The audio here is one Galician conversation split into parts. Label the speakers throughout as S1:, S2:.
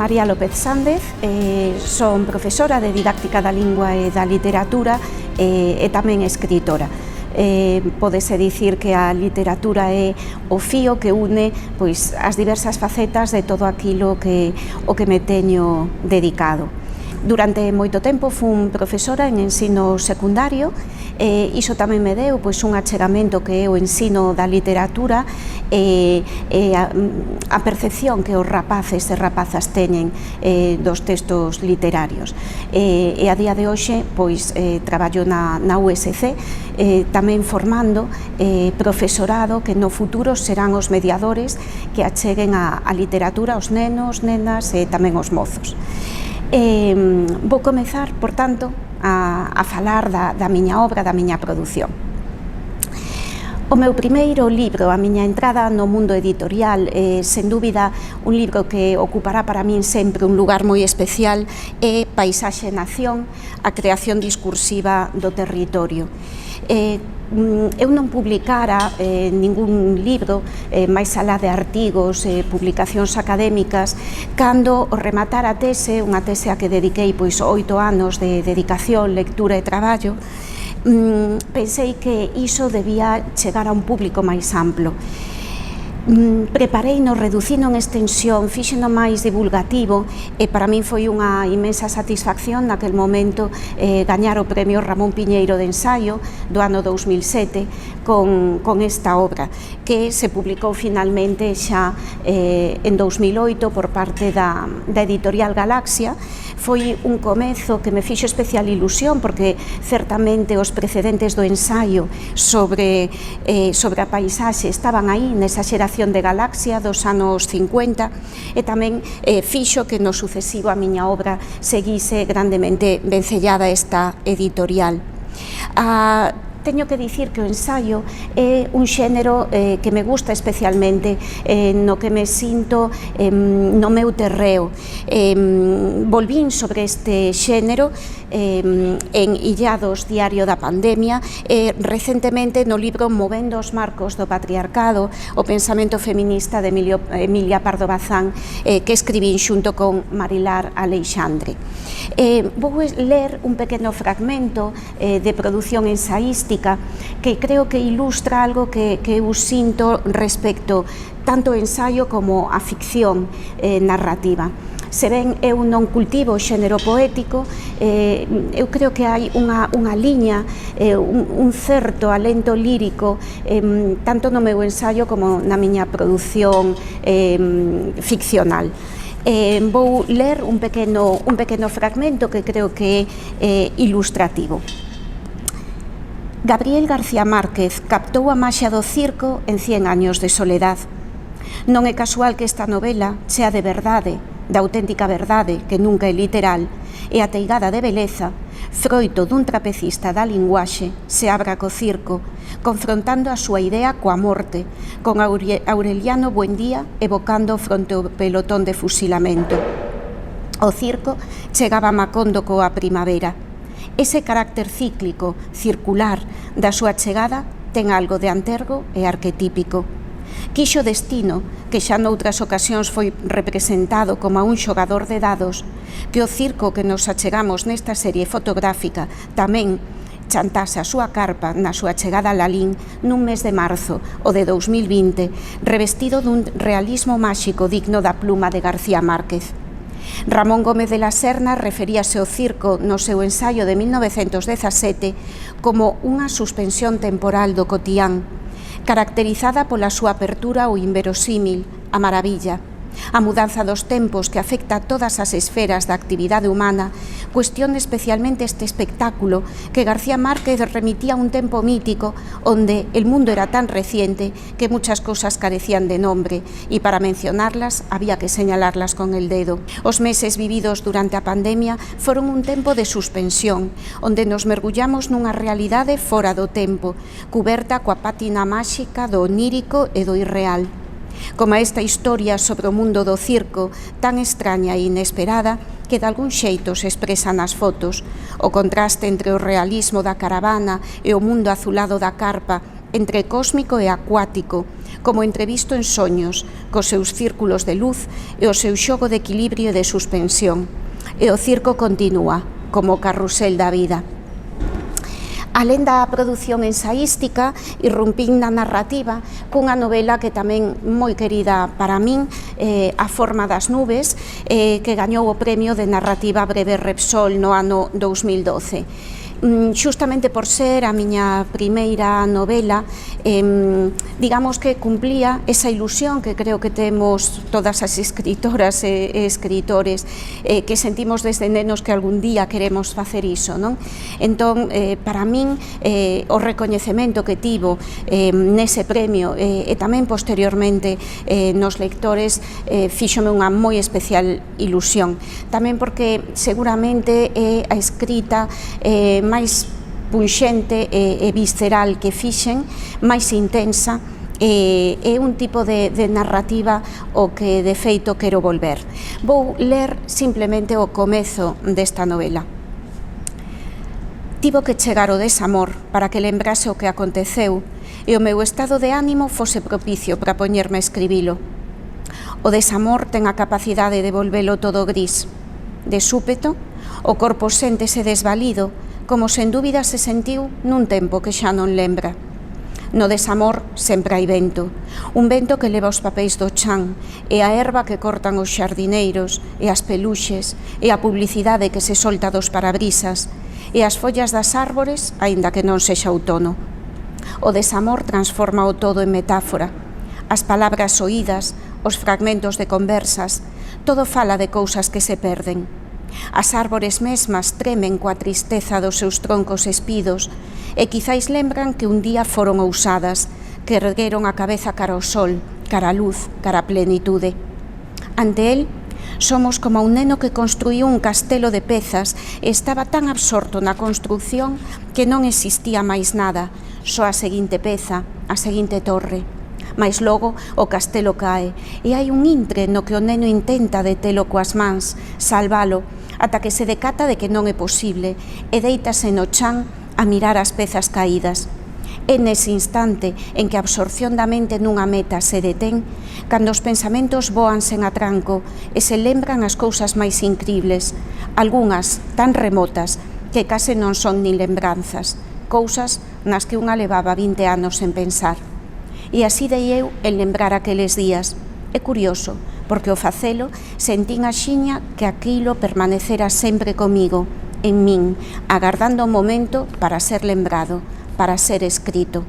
S1: María López Sández, son profesora de didáctica da lingua e da literatura e tamén escritora. Pódese dicir que a literatura é o fío que une pois, as diversas facetas de todo aquilo que me teño dedicado. Durante moito tempo fun profesora en ensino secundario e iso tamén me deu pois, un achegamento que é o ensino da literatura e a percepción que os rapaces e rapazas teñen dos textos literarios. E a día de hoxe pois, traballo na USC tamén formando profesorado que no futuro serán os mediadores que acheguen a literatura aos nenos, nenas e tamén aos mozos. Vou comezar, por tanto, a falar da miña obra, da miña produción. O meu primeiro libro, a miña entrada no mundo editorial, sen dúbida un libro que ocupará para min sempre un lugar moi especial, é Paisaxe e Nación, a creación discursiva do territorio. Eu non publicara ningún libro, máis alá de artigos e publicacións académicas, cando rematara a tese, unha tese a que dediquei pois 8 anos de dedicación, lectura e traballo, pensei que iso debía chegar a un público máis amplo. Prepareino, reducino en extensión, fíxeno máis divulgativo e para min foi unha inmensa satisfacción naquel momento gañar o premio Ramón Piñeiro de ensaio do ano 2007 con esta obra que se publicou finalmente xa en 2008 por parte da editorial Galaxia. Foi un comezo que me fixo especial ilusión porque certamente os precedentes do ensaio sobre a paisaxe estaban aí nesa xeración de Galaxia dos anos 50 e tamén fixo que no sucesivo a miña obra seguise grandemente vencellada esta editorial. Teño que dicir que o ensaio é un xénero que me gusta especialmente, no que me sinto no meu terreo. Volvín sobre este xénero en Illados, diario da pandemia, e recentemente no libro Movendo os marcos do patriarcado, o pensamento feminista de Emilia Pardo Bazán, que escribín xunto con Marilar Aleixandre. Vou ler un pequeno fragmento de produción ensaística que creo que ilustra algo que eu sinto respecto tanto ao ensaio como á ficción narrativa. Se ben eu non cultivo o xénero poético, eu creo que hai unha liña, un certo alento lírico, tanto no meu ensaio como na miña produción ficcional. Vou ler un pequeno fragmento que creo que é ilustrativo. Gabriel García Márquez captou a maxia do circo en 100 años de soledad. Non é casual que esta novela sea de verdade, da auténtica verdade, que nunca é literal, e ateigada de beleza, froito dun trapecista da linguaxe, se abra co circo, confrontando a súa idea coa morte, con Aureliano Buendía evocando fronte ao pelotón de fusilamento. O circo chegaba a Macondo coa primavera. Ese carácter cíclico, circular, da súa chegada ten algo de antergo e arquetípico. Quixo destino, que xa noutras ocasións foi representado como a un xogador de dados, que o circo que nos achegamos nesta serie fotográfica tamén chantase a súa carpa na súa chegada a Lalín nun mes de marzo, o de 2020, revestido dun realismo máxico digno da pluma de García Márquez. Ramón Gómez de la Serna referíase ao circo no seu ensaio de 1917 como unha suspensión temporal do cotián, caracterizada pola súa apertura ao inverosímil, a maravilla. A mudanza dos tempos que afecta a todas as esferas da actividade humana cuestiona especialmente este espectáculo que García Márquez remitía a un tempo mítico onde el mundo era tan reciente que muchas cosas carecían de nombre e para mencionarlas había que señalarlas con el dedo. Os meses vividos durante a pandemia foron un tempo de suspensión onde nos mergullamos nunha realidade fora do tempo, cuberta coa pátina máxica do onírico e do irreal. Como esta historia sobre o mundo do circo, tan extraña e inesperada, que de algún xeito se expresa nas fotos, o contraste entre o realismo da caravana e o mundo azulado da carpa entre cósmico e acuático, como entrevisto en soños, cos seus círculos de luz e o seu xogo de equilibrio e de suspensión. E o circo continúa, como o carrusel da vida. Alén da produción ensaística, irrumpín na narrativa cunha novela que tamén moi querida para min, A forma das nubes, que gañou o premio de narrativa Breve Repsol no ano 2012. Xustamente por ser a miña primeira novela, digamos que cumplía esa ilusión que creo que temos todas as escritoras e escritores, que sentimos desde nenos que algún día queremos facer iso, non? Entón, para min, o recoñecemento que tivo nese premio e tamén posteriormente nos lectores fíxome unha moi especial ilusión. Tamén porque seguramente é a escrita máis punxente e visceral que fixen, máis intensa, é un tipo de narrativa o que de feito quero volver. Vou ler simplemente o comezo desta novela. Tivo que chegar o desamor para que lembrase o que aconteceu e o meu estado de ánimo fose propicio para poñerme a escribilo. O desamor ten a capacidade de volvelo todo gris. De súpeto, o corpo séntese desvalido, como sen dúbida se sentiu nun tempo que xa non lembra. No desamor sempre hai vento, un vento que leva os papéis do chan, e a herba que cortan os xardineiros, e as peluxes, e a publicidade que se solta dos parabrisas, e as follas das árbores, aínda que non sexa outono. O desamor transforma o todo en metáfora. As palabras oídas, os fragmentos de conversas, todo fala de cousas que se perden. As árbores mesmas tremen coa tristeza dos seus troncos espidos e quizáis lembran que un día foron ousadas, que ergueron a cabeza cara ao sol, cara a luz, cara a plenitude. Ante el, somos como un neno que construíu un castelo de pezas e estaba tan absorto na construcción que non existía máis nada, só a seguinte peza, a seguinte torre. Mais logo o castelo cae e hai un intre no que o neno intenta detelo coas mans, salvalo, ata que se decata de que non é posible e deítase no chan a mirar as pezas caídas. É nese instante en que a absorción da mente nunha meta se detén, cando os pensamentos voan sen atranco e se lembran as cousas máis incribles, algunhas tan remotas que case non son nin lembranzas, cousas nas que unha levaba 20 anos sen pensar. E así dei eu en lembrar aqueles días. É curioso, porque ao facelo sentín axiña que aquilo permanecera sempre comigo, en min, agardando o momento para ser lembrado, para ser escrito.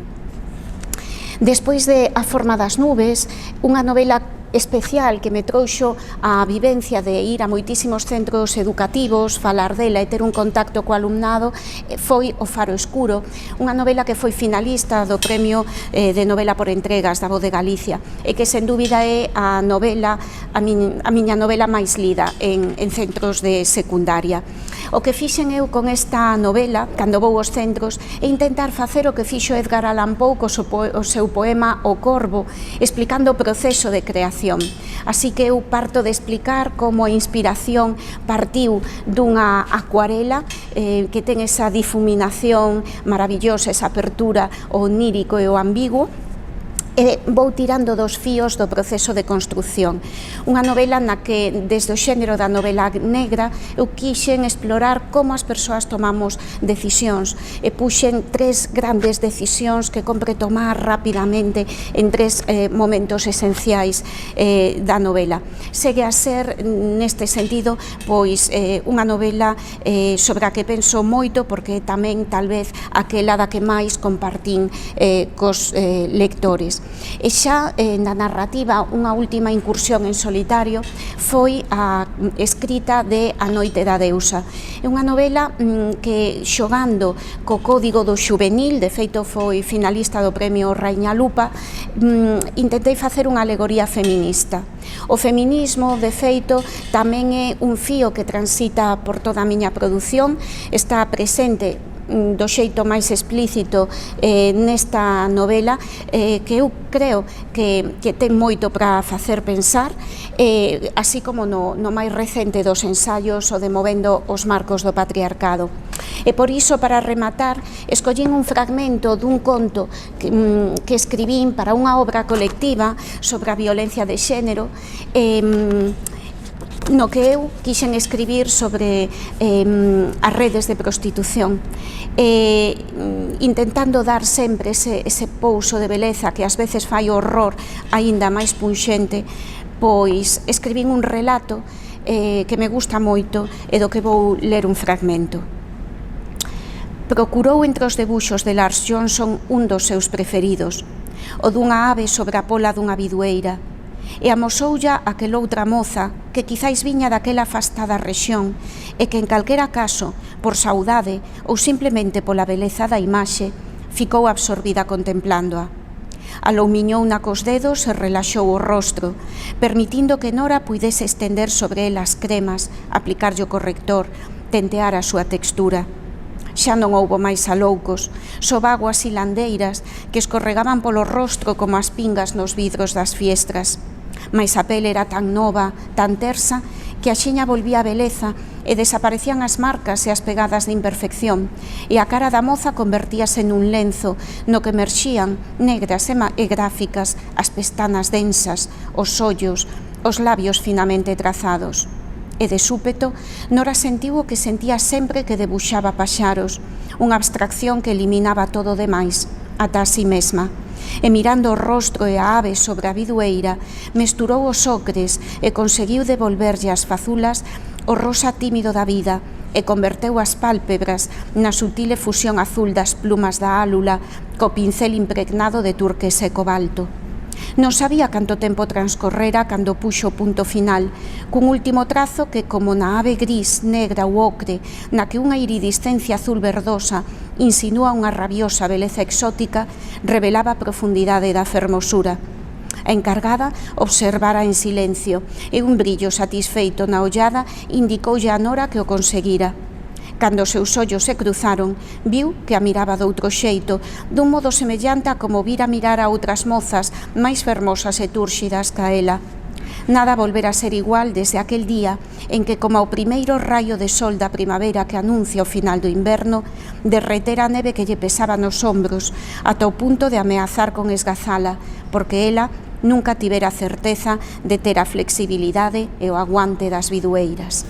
S1: Despois de A forma das nubes, unha novela especial que me trouxo a vivencia de ir a moitísimos centros educativos, falar dela e ter un contacto co alumnado, foi O faro escuro, unha novela que foi finalista do premio de novela por entregas da Voz de Galicia e que sen dúbida é a miña novela máis lida en centros de secundaria. O que fixen eu con esta novela, cando vou aos centros, é intentar facer o que fixo Edgar Allan Poe co seu poema O Corvo, explicando o proceso de creación. Así que eu parto de explicar como a inspiración partiu dunha acuarela que ten esa difuminación maravillosa, esa apertura ao onírico e ao ambiguo, e vou tirando dos fíos do proceso de construcción. Unha novela na que, desde o xénero da novela negra, eu quixen explorar como as persoas tomamos decisións e puxen 3 grandes decisións que compre tomar rapidamente en 3 momentos esenciais da novela. Segue a ser, neste sentido, pois unha novela sobre a que penso moito, porque tamén, tal vez, aquela da que máis compartín cos lectores. E xa na narrativa, unha última incursión en solitario foi a escrita de A noite da deusa. É unha novela que, xogando co código do xuvenil, de feito foi finalista do premio Raíña Lupa, intentei facer unha alegoría feminista. O feminismo, de feito, tamén é un fío que transita por toda a miña produción, está presente do xeito máis explícito nesta novela, que eu creo que ten moito para facer pensar, así como no máis recente dos ensaios o de Movendo os marcos do patriarcado. E por iso, para rematar, escollín un fragmento dun conto que escribín para unha obra colectiva sobre a violencia de xénero, no que eu quixen escribir sobre as redes de prostitución, intentando dar sempre ese pouso de beleza que ás veces fai o horror aínda máis punxente. Pois escribín un relato que me gusta moito e do que vou ler un fragmento. Procurou entre os debuxos de Lars Johnson un dos seus preferidos, o dunha ave sobre a pola dunha bidueira, e amosoulla aquela outra moza que quizáis viña daquela afastada rexión e que en calquera caso, por saudade ou simplemente pola beleza da imaxe, ficou absorbida contemplándoa. Aloumiñouna cos dedos e relaxou o rostro, permitindo que Nora puidese estender sobre ela as cremas, aplicarlle o corrector, tentear a súa textura. Xa non houbo máis aloucos, só vaguas hilandeiras que escorregaban polo rostro como as pingas nos vidros das fiestras. Mais a pele era tan nova, tan tersa, que a xiña volvía a beleza e desaparecían as marcas e as pegadas de imperfección, e a cara da moza convertíase nun lenzo no que emerxían, negras e gráficas, as pestanas densas, os ollos, os labios finamente trazados. E de súpeto, Nora sentiu o que sentía sempre que debuxaba paxaros, unha abstracción que eliminaba todo o demais, ata a si mesma. E mirando o rostro e a ave sobre a bidueira, mesturou os ocres e conseguiu devolverlle as fazulas o rosa tímido da vida e converteu as pálpebras na sutil efusión azul das plumas da álula co pincel impregnado de turquesa e cobalto. Non sabía canto tempo transcorrera cando puxo o punto final, cun último trazo que, como na ave gris, negra ou ocre, na que unha iridiscencia azul verdosa insinúa unha rabiosa beleza exótica, revelaba a profundidade da fermosura. A encargada observara en silencio e un brillo satisfeito na ollada indicoulle a Nora que o conseguira. Cando os seus ollos se cruzaron, viu que a miraba doutro xeito, dun modo semellante a como vira mirar a outras mozas máis fermosas e túrxidas ca ela. Nada volvera a ser igual desde aquel día en que, como ao primeiro raio de sol da primavera que anuncia o final do inverno, derretera a neve que lle pesaba nos ombros, ata o punto de ameazar con esgazala, porque ela nunca tivera certeza de ter a flexibilidade e o aguante das bidueiras.